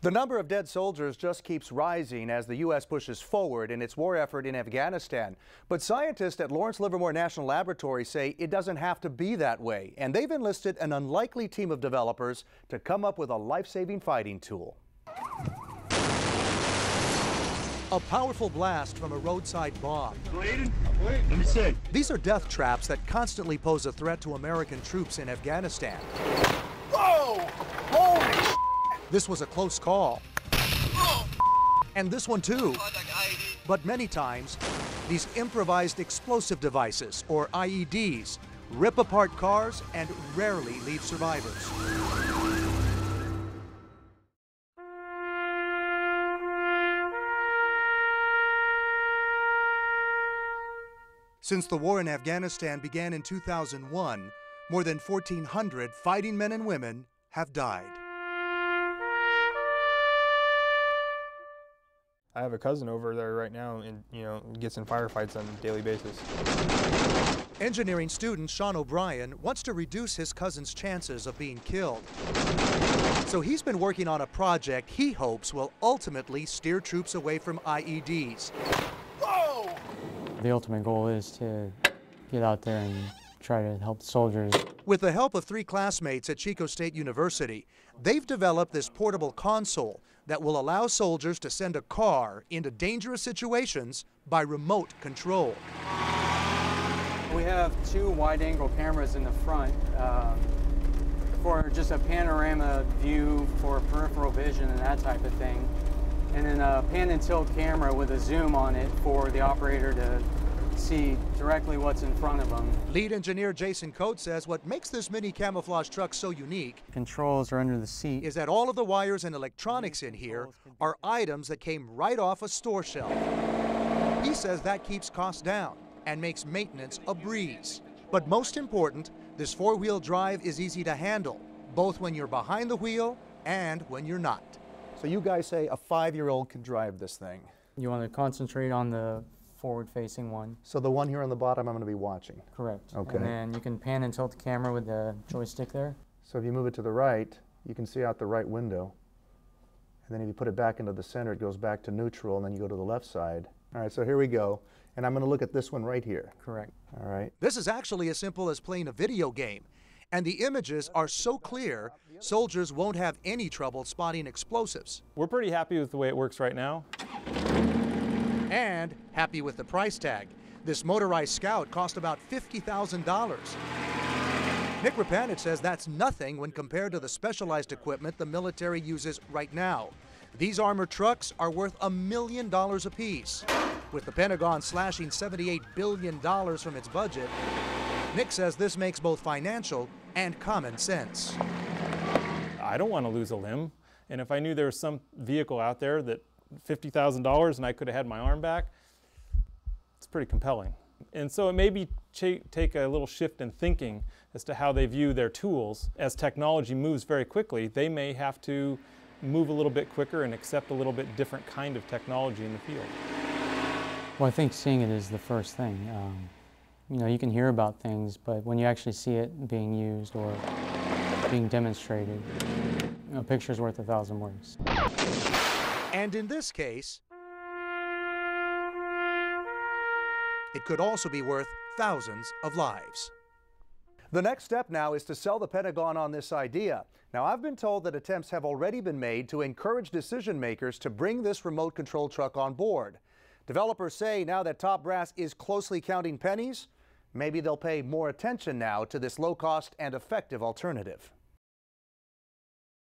The number of dead soldiers just keeps rising as the U.S. pushes forward in its war effort in Afghanistan. But scientists at Lawrence Livermore National Laboratory say it doesn't have to be that way, and they've enlisted an unlikely team of developers to come up with a life-saving fighting tool. A powerful blast from a roadside bomb. Wait, let me see. These are death traps that constantly pose a threat to American troops in Afghanistan. Whoa! Holy This was a close call. And this one too. But many times, these improvised explosive devices, or IEDs, rip apart cars and rarely leave survivors. Since the war in Afghanistan began in 2001, more than 1,400 fighting men and women have died. I have a cousin over there right now and, gets in firefights on a daily basis. Engineering student Sean O'Brien wants to reduce his cousin's chances of being killed. So he's been working on a project he hopes will ultimately steer troops away from IEDs. Whoa! The ultimate goal is to get out there and try to help soldiers. With the help of 3 classmates at Chico State University, they've developed this portable console that will allow soldiers to send a car into dangerous situations by remote control. We have 2 wide-angle cameras in the front for just a panorama view for peripheral vision and that type of thing. And then a pan and tilt camera with a zoom on it for the operator to see directly what's in front of them. Lead engineer Jason Coates says what makes this mini camouflage truck so unique Controls are under the seat. is that all of the wires and electronics in here are items that came right off a store shelf. He says that keeps costs down and makes maintenance a breeze. But most important, this 4-wheel drive is easy to handle, both when you're behind the wheel and when you're not. So you guys say a 5-year-old can drive this thing. You want to concentrate on the forward-facing one. So the one here on the bottom I'm going to be watching. Correct. Okay. And then you can pan and tilt the camera with the joystick there. So if you move it to the right, you can see out the right window. And then if you put it back into the center, it goes back to neutral, and then you go to the left side. All right, so here we go. And I'm going to look at this one right here. Correct. All right. This is actually as simple as playing a video game. And the images are so clear, soldiers won't have any trouble spotting explosives. We're pretty happy with the way it works right now. And happy with the price tag. This motorized Scout cost about $50,000. Nick Rapanich says that's nothing when compared to the specialized equipment the military uses right now. These armored trucks are worth $1 million apiece. With the Pentagon slashing $78 billion from its budget, Nick says this makes both financial and common sense. I don't want to lose a limb, and if I knew there was some vehicle out there that $50,000 and I could have had my arm back, it's pretty compelling. And so it maybe take a little shift in thinking as to how they view their tools. As technology moves very quickly, they may have to move a little bit quicker and accept a little bit different kind of technology in the field. Well, I think seeing it is the first thing. You can hear about things, but when you actually see it being used or being demonstrated, a picture's worth 1,000 words. And in this case, it could also be worth thousands of lives. The next step now is to sell the Pentagon on this idea. Now, I've been told that attempts have already been made to encourage decision makers to bring this remote control truck on board. Developers say now that top brass is closely counting pennies, maybe they'll pay more attention now to this low-cost and effective alternative.